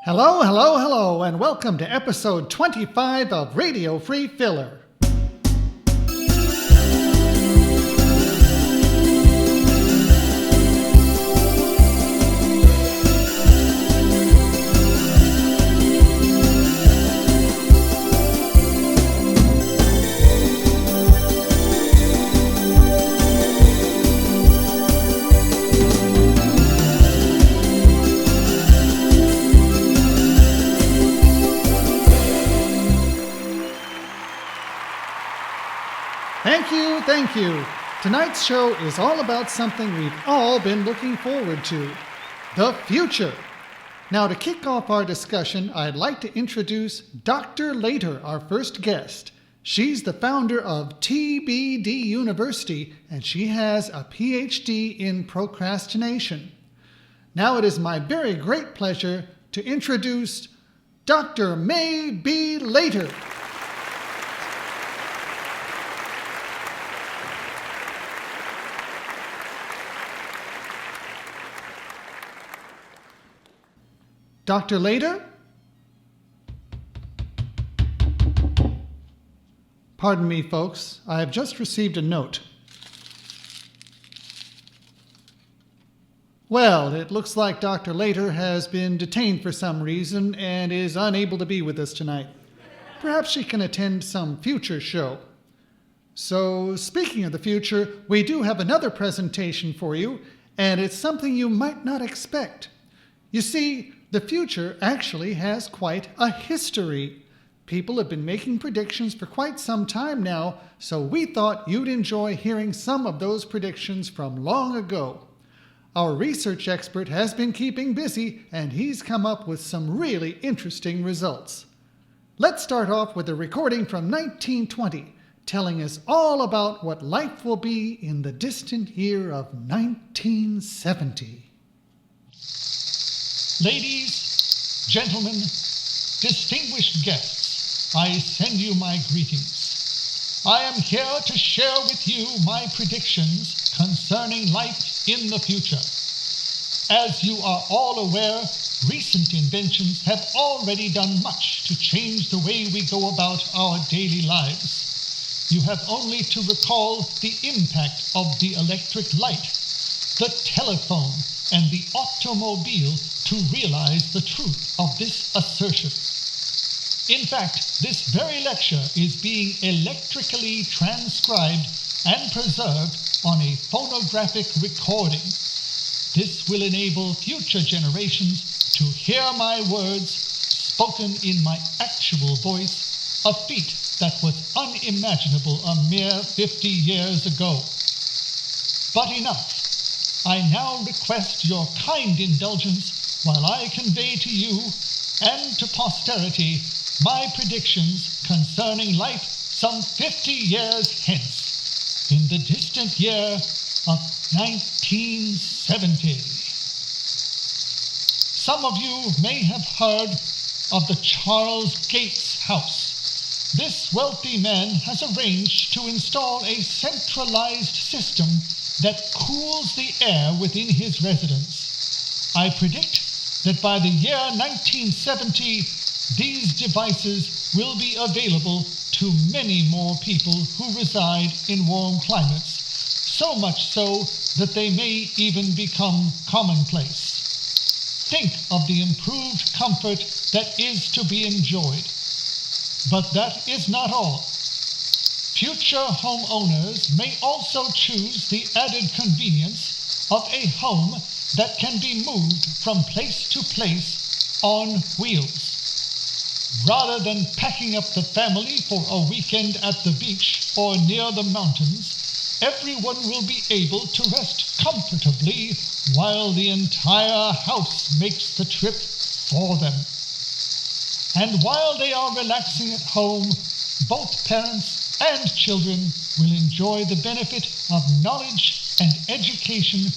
Hello, hello, hello, and welcome to episode 25 of Radio Free Filler. Thank you. Tonight's show is all about something we've all been looking forward to, the future. Now, to kick off our discussion, I'd like to introduce Dr. Later, our first guest. She's the founder of TBD University, and she has a PhD in procrastination. Now it is my very great pleasure to introduce Dr. May B. Later. Dr. Later? Pardon me, folks. I have just received a note. Well, it looks like Dr. Later has been detained for some reason and is unable to be with us tonight. Perhaps she can attend some future show. So, speaking of the future, we do have another presentation for you, and it's something you might not expect. You see, the future actually has quite a history. People have been making predictions for quite some time now, so we thought you'd enjoy hearing some of those predictions from long ago. Our research expert has been keeping busy, and he's come up with some really interesting results. Let's start off with a recording from 1920, telling us all about what life will be in the distant year of 1970. Ladies, gentlemen, distinguished guests, I send you my greetings. I am here to share with you my predictions concerning life in the future. As you are all aware, recent inventions have already done much to change the way we go about our daily lives. You have only to recall the impact of the electric light, the telephone, and the automobile to realize the truth of this assertion. In fact, this very lecture is being electrically transcribed and preserved on a phonographic recording. This will enable future generations to hear my words spoken in my actual voice, a feat that was unimaginable a mere 50 years ago. But enough. I now request your kind indulgence while I convey to you and to posterity my predictions concerning life some 50 years hence, in the distant year of 1970. Some of you may have heard of the Charles Gates house. This wealthy man has arranged to install a centralized system that cools the air within his residence. I predict that by the year 1970, these devices will be available to many more people who reside in warm climates, so much so that they may even become commonplace. Think of the improved comfort that is to be enjoyed. But that is not all. Future homeowners may also choose the added convenience of a home that can be moved from place to place on wheels. Rather than packing up the family for a weekend at the beach or near the mountains, everyone will be able to rest comfortably while the entire house makes the trip for them. And while they are relaxing at home, both parents and children will enjoy the benefit of knowledge and education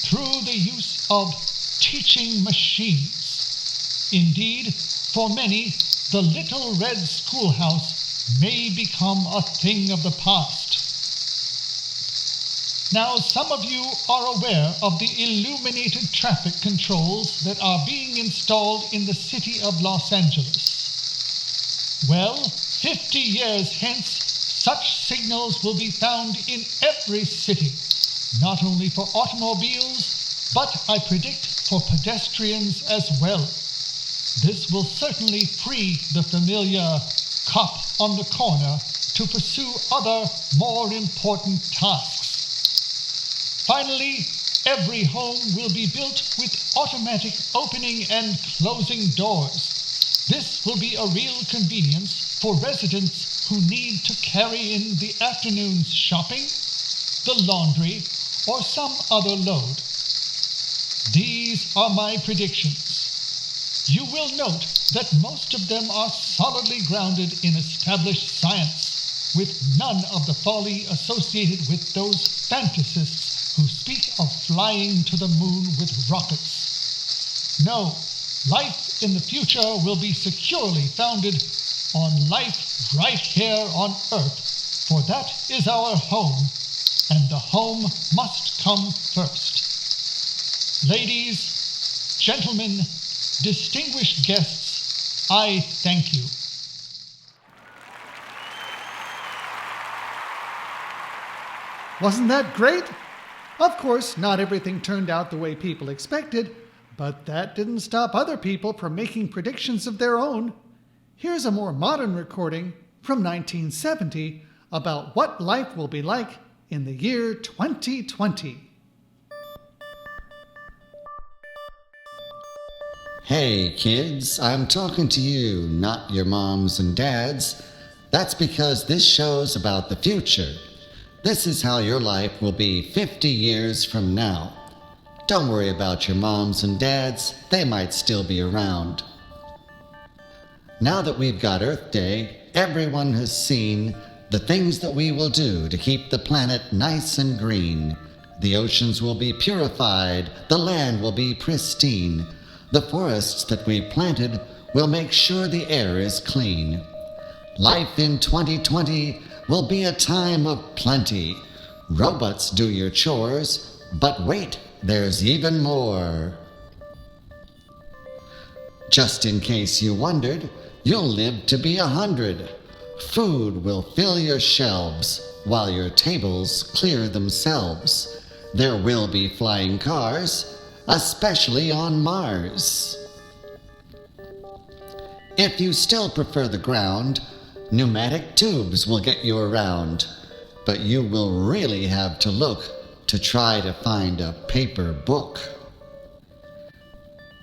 through the use of teaching machines. Indeed, for many, the little red schoolhouse may become a thing of the past. Now, some of you are aware of the illuminated traffic controls that are being installed in the city of Los Angeles. Well, 50 years hence, such signals will be found in every city, not only for automobiles, but I predict for pedestrians as well. This will certainly free the familiar cop on the corner to pursue other, more important tasks. Finally, every home will be built with automatic opening and closing doors. This will be a real convenience for residents who need to carry in the afternoon's shopping, the laundry, or some other load. These are my predictions. You will note that most of them are solidly grounded in established science, with none of the folly associated with those fantasists who speak of flying to the moon with rockets. No, life in the future will be securely founded on life right here on Earth, for that is our home, and the home must come first. Ladies, gentlemen, distinguished guests, I thank you. Wasn't that great? Of course, not everything turned out the way people expected, but that didn't stop other people from making predictions of their own. Here's a more modern recording from 1970 about what life will be like in the year 2020. Hey kids, I'm talking to you, not your moms and dads. That's because this show's about the future. This is how your life will be 50 years from now. Don't worry about your moms and dads, they might still be around. Now that we've got Earth Day, everyone has seen the things that we will do to keep the planet nice and green. The oceans will be purified, the land will be pristine. The forests that we planted will make sure the air is clean. Life in 2020 will be a time of plenty. Robots do your chores, but wait, there's even more. Just in case you wondered, you'll live to be 100. Food will fill your shelves while your tables clear themselves. There will be flying cars, especially on Mars. If you still prefer the ground, pneumatic tubes will get you around, but you will really have to look to try to find a paper book.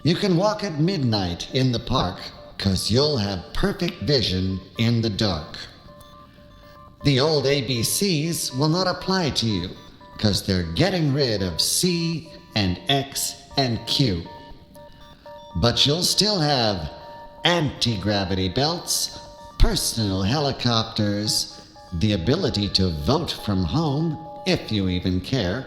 You can walk at midnight in the park, 'cause you'll have perfect vision in the dark. The old ABCs will not apply to you, 'cause they're getting rid of C and X and Q. But you'll still have anti-gravity belts, personal helicopters, the ability to vote from home, if you even care,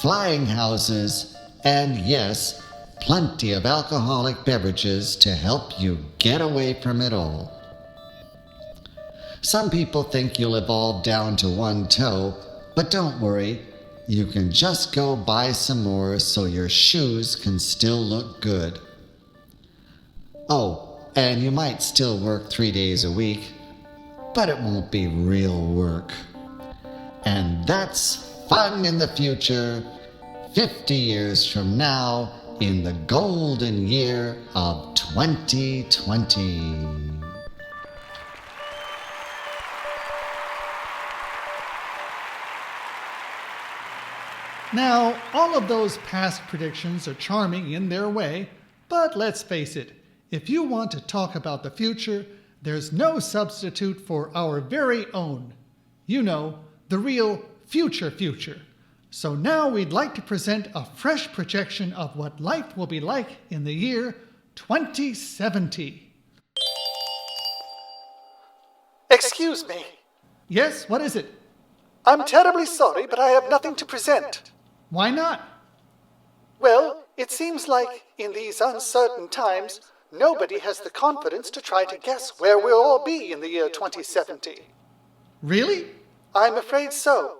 flying houses, and yes, plenty of alcoholic beverages to help you get away from it all. Some people think you'll evolve down to one toe, but don't worry, you can just go buy some more so your shoes can still look good. Oh, and you might still work 3 days a week, but it won't be real work. And that's fun in the future, 50 years from now, in the golden year of 2020. Now, all of those past predictions are charming in their way, but let's face it, if you want to talk about the future, there's no substitute for our very own. You know, the real future. So now we'd like to present a fresh projection of what life will be like in the year 2070. Excuse me. Yes, what is it? I'm terribly sorry, but I have nothing to present. Why not? Well, it seems like, in these uncertain times, nobody has the confidence to try to guess where we'll all be in the year 2070. Really? I'm afraid so.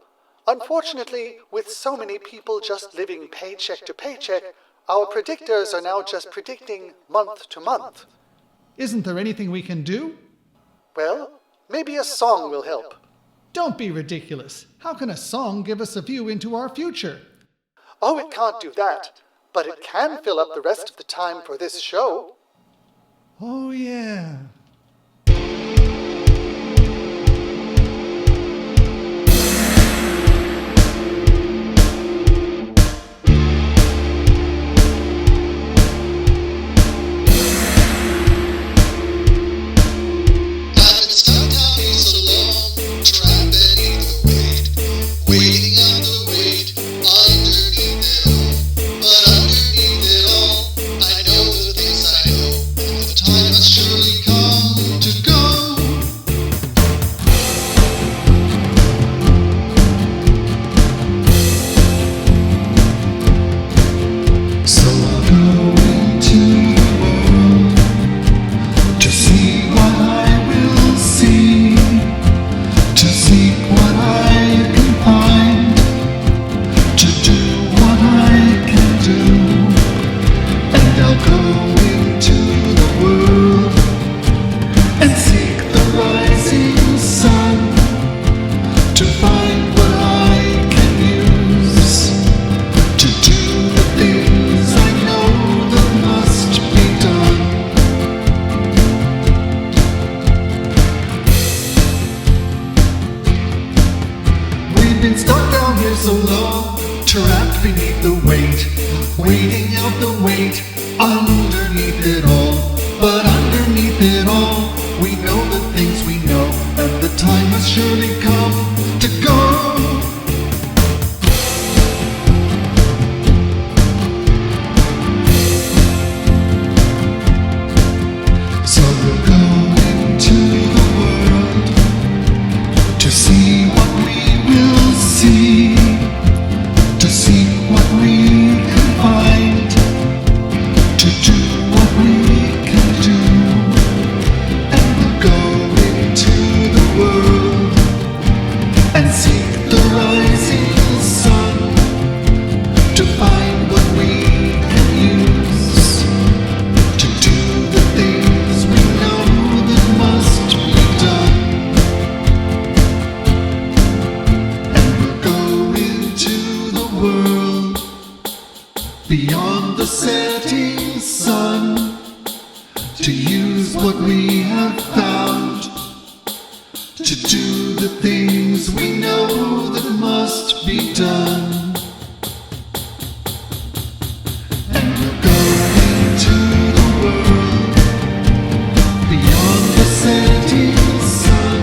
Unfortunately, with so many people just living paycheck to paycheck, our predictors are now just predicting month to month. Isn't there anything we can do? Well, maybe a song will help. Don't be ridiculous. How can a song give us a view into our future? Oh, it can't do that, but it can fill up the rest of the time for this show. Oh, yeah. Been stuck down here so long, trapped beneath the weight, waiting out the weight, underneath it all. But underneath it all, we know the things we know, and the time has surely come to go. So we'll go into the world to see what we will see, to seek what we can find, to do what we can do. And we'll go into the world and seek the rising sun, to find what we can use, to do the things we know that must be done. And we'll go into the world beyond the setting sun, to use what we have found, to do the things we know that must be done. And we'll go into the world beyond the setting sun,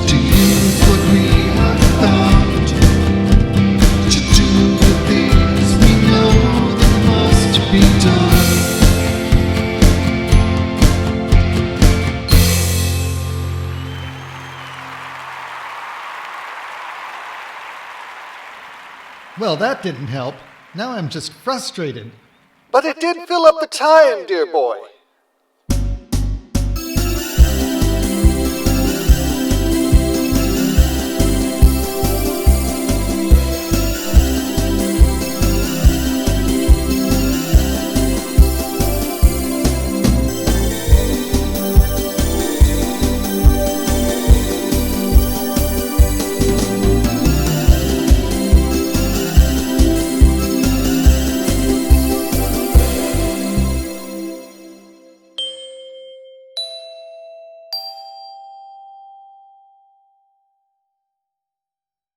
to use what we have found, to do the things we know that must be done. Well, that didn't help. Now I'm just frustrated. But it did fill up the time, dear boy.